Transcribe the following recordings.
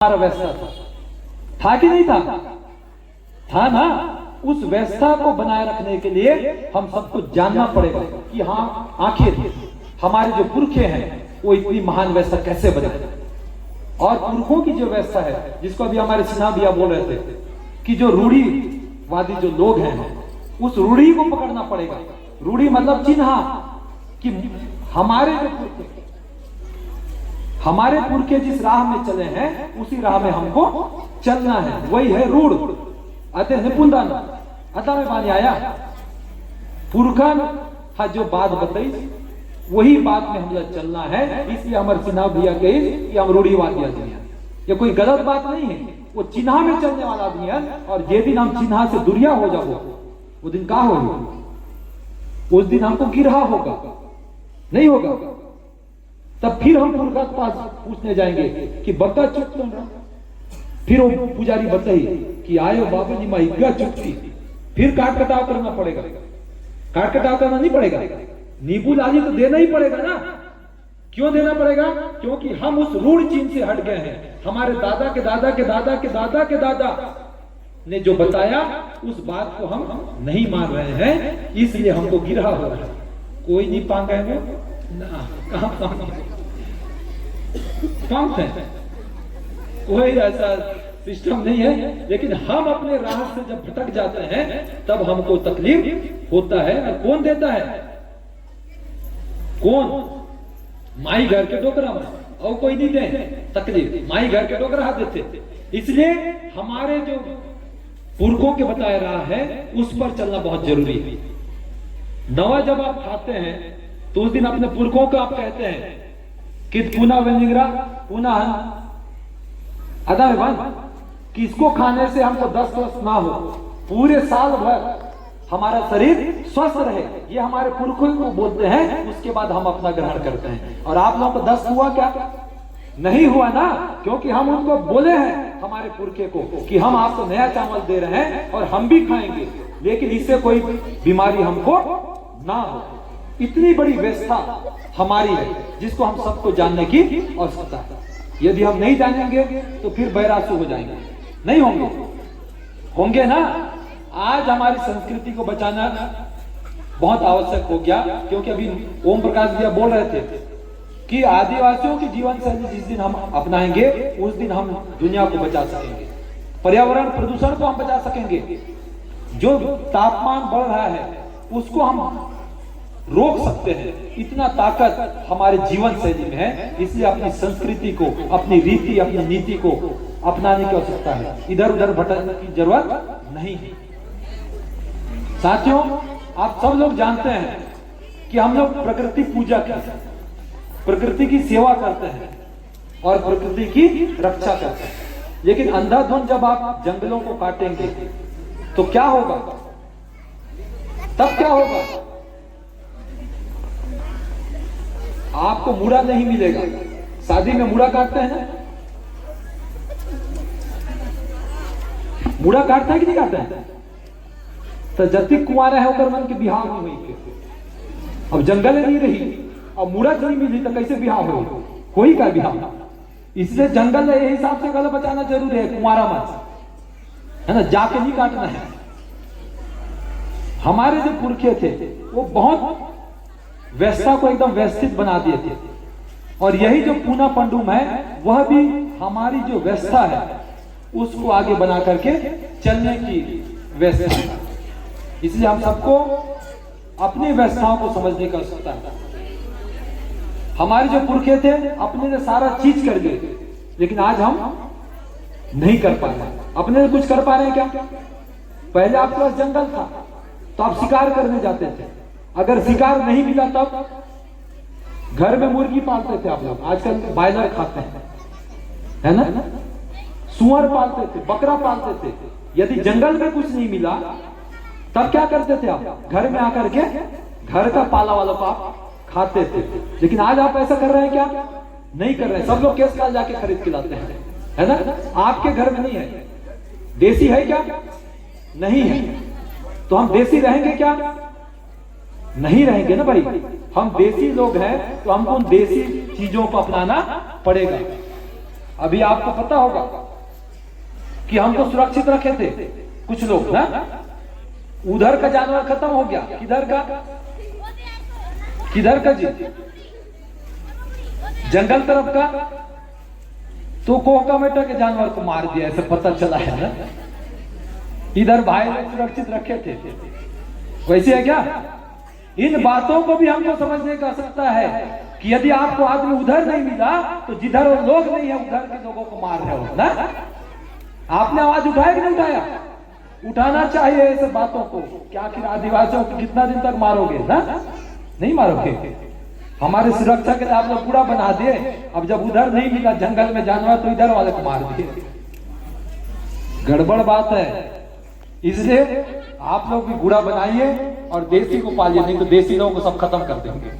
हमारा व्यवस्था था कि नहीं था? था ना। उस व्यवस्था को बनाए रखने के लिए हम सबको जानना पड़ेगा कि हाँ, आखिर हमारे जो पुरखे हैं वो इतनी महान व्यवस्था कैसे बनाए। और पुरखों की जो व्यवस्था है, जिसको अभी हमारे सिन्हा भैया बोल रहे थे कि जो रूढ़ीवादी जो लोग हैं, उस रूढ़ी को पकड़ना पड़ेगा। रूढ़ी मतलब चिन्ह, कि हमारे पुरखे जिस राह में चले हैं उसी राह में हमको चलना है। वही है रूढ़। अतः निपुणदान अतः में बानी आया पुरखा था जो बात बताई, वही बात में हम लोग चलना है। इसलिए हमारे चिन्हा भैया कहे कि हम रूढ़ीवादी आदमी हैं। ये कोई गलत बात नहीं है, वो चिन्हा में चलने वाला आदमी है। और जे दिन हम चिन्हा से दुरिया हो जाओ, वो दिन कहा होगा? उस दिन हमको गिरहा होगा, नहीं होगा। तब फिर हम पुरखा के पास पूछने जाएंगे कि बता चुप तुम। फिर वो पुजारी बताई कि आयो बाबू जी माँ इग्गा चुपती। फिर काट कटाव करना पड़ेगा। काट कटाव करना नहीं पड़ेगा, नींबू लाली तो देना ही पड़ेगा ना। क्यों देना पड़ेगा? क्योंकि हम उस रूढ़ चिन्ह से हट गए हैं। हमारे दादा के दादा के दादा के दादा के दादा ने जो बताया उस बात को हम नहीं मान रहे हैं, इसलिए हमको गिरहा हो रहा है। कोई नहीं पांग है ना, कहां पांग है? कोई ऐसा सिस्टम नहीं है। लेकिन हम अपने राह से जब भटक जाते हैं तब हमको तकलीफ होता है। और कौन देता है? कौन? माई घर के डोकरा में, और कोई नहीं दे तकलीफ। माई घर के डोकरा देते। इसलिए हमारे जो पुरखों के बताया रहा है उस पर चलना बहुत जरूरी है। दवा जब आप खाते हैं तो उस दिन अपने पुरखों को आप कहते हैं कि पुनः वेनिग्रा पुनः अदा कि इसको खाने से हमको दस्त वस्त ना हो, पूरे साल भर हमारा शरीर स्वस्थ रहे। ये हमारे पुरखों को बोलते हैं। उसके बाद हम अपना ग्रहण करते हैं। और आप लोगों को दस्त हुआ क्या? नहीं हुआ ना, क्योंकि हम उनको बोले हैं हमारे पुरखे को कि हम आपको नया चावल दे रहे हैं और हम भी खाएंगे, लेकिन इससे कोई बीमारी हमको ना हो। इतनी बड़ी व्यवस्था हमारी है जिसको हम सबको जानने की आवश्यकता है। यदि हम नहीं जानेंगे तो फिर बैरासू हो जाएंगे। नहीं होंगे? होंगे ना। आज हमारी संस्कृति को बचाना बहुत आवश्यक हो गया, क्योंकि अभी ओम प्रकाश भैया बोल रहे थे कि आदिवासियों की जीवन शैली जिस दिन हम अपनाएंगे उस दिन हम दुनिया को बचा सकेंगे। पर्यावरण प्रदूषण को हम बचा सकेंगे। जो तापमान बढ़ रहा है उसको हम रोक सकते हैं। इतना ताकत हमारे जीवन शैली में है। इसलिए अपनी संस्कृति को, अपनी रीति, अपनी नीति को अपनाने की आवश्यकता है। इधर उधर भटकने की जरूरत नहीं है। साथियों, आप सब लोग जानते हैं कि हम लोग प्रकृति पूजक हैं, प्रकृति की सेवा करते हैं और प्रकृति की रक्षा करते हैं। लेकिन अंधाधुंध जब आप जंगलों को काटेंगे तो क्या होगा? तब क्या होगा? आपको मुड़ा नहीं मिलेगा। शादी में मुड़ा काटते हैं ना? मुड़ा काटता है कि नहीं काटता है? तो जति कुंवारा है होकर मन की बिहार नहीं हुई। अब जंगल नहीं रही और मुड़ा नहीं मिली तो कैसे बिहार हो? कोई का बिहार? इसलिए जंगल ये हिसाब से गला बचाना जरूरी है। कुंवारा मत है ना, जाके नहीं काटना है। हमारे जो पुरखे थे वो बहुत व्यवस्था को एकदम व्यवस्थित बना दिए थे। और यही जो पूना पंडुम है वह भी हमारी जो व्यवस्था है उसको आगे बना करके चलने की व्यवस्था है। इसलिए हम सबको अपनी व्यवस्थाओं को समझने की आवश्यकता है। हमारे जो पुरखे थे अपने से सारा चीज कर गए, लेकिन आज हम नहीं कर पा रहे। अपने से कुछ कर पा रहे हैं क्या? पहले आपके पास जंगल था तो आप शिकार करने जाते थे। अगर शिकार नहीं मिला तब घर में मुर्गी पालते थे आप लोग। आजकल ब्रॉयलर खाते हैं, है ना? सुअर पालते थे, बकरा पालते थे। यदि जंगल में कुछ नहीं मिला तब क्या करते थे आप? घर में आकर के घर का पाला वाला को आप खाते थे। लेकिन आज आप ऐसा कर रहे हैं क्या? नहीं कर रहे हैं। सब लोग केस काल जाके खरीद के लाते हैं, है ना? आपके घर में नहीं है। देसी है क्या? नहीं है। तो हम देसी रहेंगे क्या? नहीं रहेंगे ना भाई। हम देसी लोग हैं तो हमको उन देसी चीजों को अपनाना पड़ेगा। अभी आपको पता होगा कि हमको सुरक्षित रखे थे कुछ लोग ना, उधर का जानवर खत्म हो गया, किधर का जी, जंगल तरफ का, तो कोका मेटा के जानवर को मार दिया, ऐसे पता चला है ना। इधर भाई लोग सुरक्षित रखे थे, वैसे है क्या? इन बातों को भी हमको समझने का सकता है कि यदि आपको आदमी उधर नहीं मिला तो जिधर वो लोग नहीं है उधर के लोगों को मार रहे हो ना। आपने आवाज उठाया कि नहीं उठाया? उठाना चाहिए ऐसे बातों को। क्या आखिर आदिवासियों को कितना दिन तक मारोगे ना? नहीं मारोगे। हमारे सुरक्षा के लिए आप लोग पूरा बना दिए, अब जब उधर नहीं मिला जंगल में जानवर तो इधर वाले को मार दिए। गड़बड़ बात है। इसलिए आप लोग भी गुड़ा बनाइए और देसी को पालिए, नहीं तो देसी लोगों को सब खत्म कर देंगे।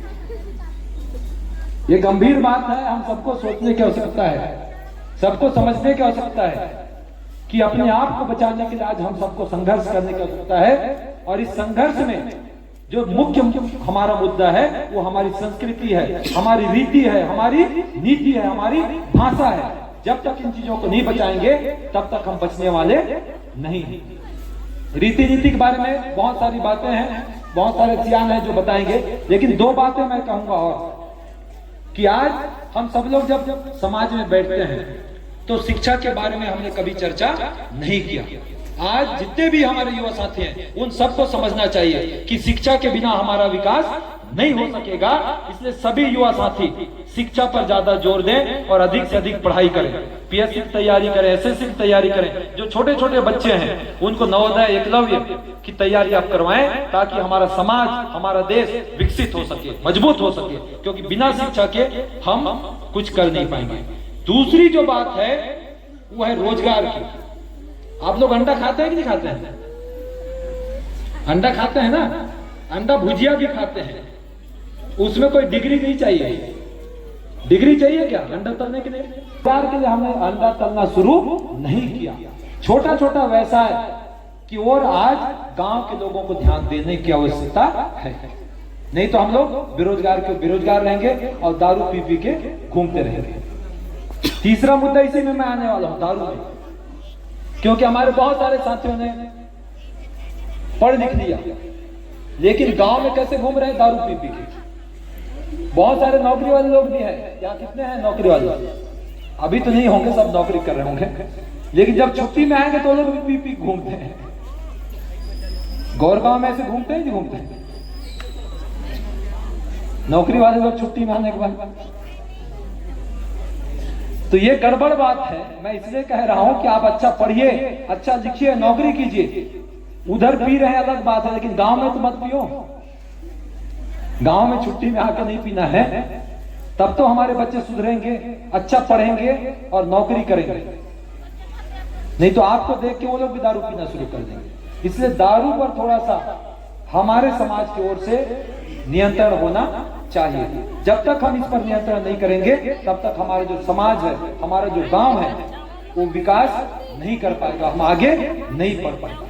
ये गंभीर बात है, हम सबको सोचने की आवश्यकता है, सबको समझने की आवश्यकता है कि अपने आप को बचाने के लिए आज हम सबको संघर्ष करने की आवश्यकता है। और इस संघर्ष में जो मुख्य हमारा मुद्दा है वो हमारी संस्कृति है, हमारी रीति है, हमारी नीति है, हमारी भाषा है। जब तक इन चीजों को नहीं बचाएंगे तब तक हम बचने वाले नहीं। रीति नीति के बारे में बहुत सारी बातें हैं, बहुत सारे सियान हैं जो बताएंगे, लेकिन दो बातें मैं कहूंगा और कि आज हम सब लोग जब समाज में बैठते हैं तो शिक्षा के बारे में हमने कभी चर्चा नहीं किया। आज जितने भी हमारे युवा साथी हैं उन सबको समझना चाहिए कि शिक्षा के बिना हमारा विकास नहीं हो सकेगा। इसलिए सभी युवा साथी शिक्षा पर ज्यादा जोर दें और अधिक से अधिक पढ़ाई करें, पीएससी की तैयारी करें, एसएससी की तैयारी करें। जो छोटे छोटे बच्चे हैं उनको नवोदय एकलव्य की तैयारी आप करवाएं ताकि हमारा समाज, हमारा देश विकसित हो सके, मजबूत हो सके, क्योंकि बिना शिक्षा के हम कुछ कर नहीं पाएंगे। दूसरी जो बात है वो है रोजगार की। आप लोग अंडा खाते हैं कि नहीं खाते हैं? अंडा खाते हैं ना, अंडा भुजिया भी खाते हैं, उसमें कोई डिग्री नहीं चाहिए। डिग्री चाहिए क्या अंडा तलने के लिए? रोजगार के लिए हमने अंडा तलना शुरू नहीं किया। छोटा छोटा व्यवसाय की ओर आज गांव के लोगों को ध्यान देने की आवश्यकता है, नहीं तो हम लोग बेरोजगार रहेंगे और दारू पी के घूमते रहेंगे। तीसरा मुद्दा इसी में मैं आने वाला हूं, दारू में, क्योंकि हमारे बहुत सारे साथियों ने पढ़ लिख लिया लेकिन गांव में कैसे घूम रहे हैं? दारू पी के। बहुत सारे नौकरी वाले लोग भी हैं, क्या कितने हैं नौकरी वाले? अभी तो नहीं होंगे, सब नौकरी कर रहे होंगे, लेकिन जब छुट्टी में आएंगे तो लोग भी पी घूमते हैं। गौरगांव में ऐसे घूमते हैं, नहीं घूमते हैं नौकरी वाले लोग छुट्टी में आने के बाद? तो ये गड़बड़ बात है। मैं इसलिए कह रहा हूं कि आप अच्छा पढ़िए, अच्छा लिखिए, नौकरी कीजिए। उधर पी रहे हैं अलग बात है, लेकिन गांव में तो मत पियो। गांव में छुट्टी में आकर नहीं पीना है, तब तो हमारे बच्चे सुधरेंगे, अच्छा पढ़ेंगे और नौकरी करेंगे। नहीं तो आपको देख के वो लोग भी दारू पीना शुरू कर देंगे। इसलिए दारू पर थोड़ा सा हमारे समाज की ओर से नियंत्रण होना चाहिए। जब तक हम इस पर नियंत्रण नहीं करेंगे तब तक हमारा जो समाज है, हमारा जो गांव है, वो विकास नहीं कर पाएगा, हम आगे नहीं बढ़ पाएंगे।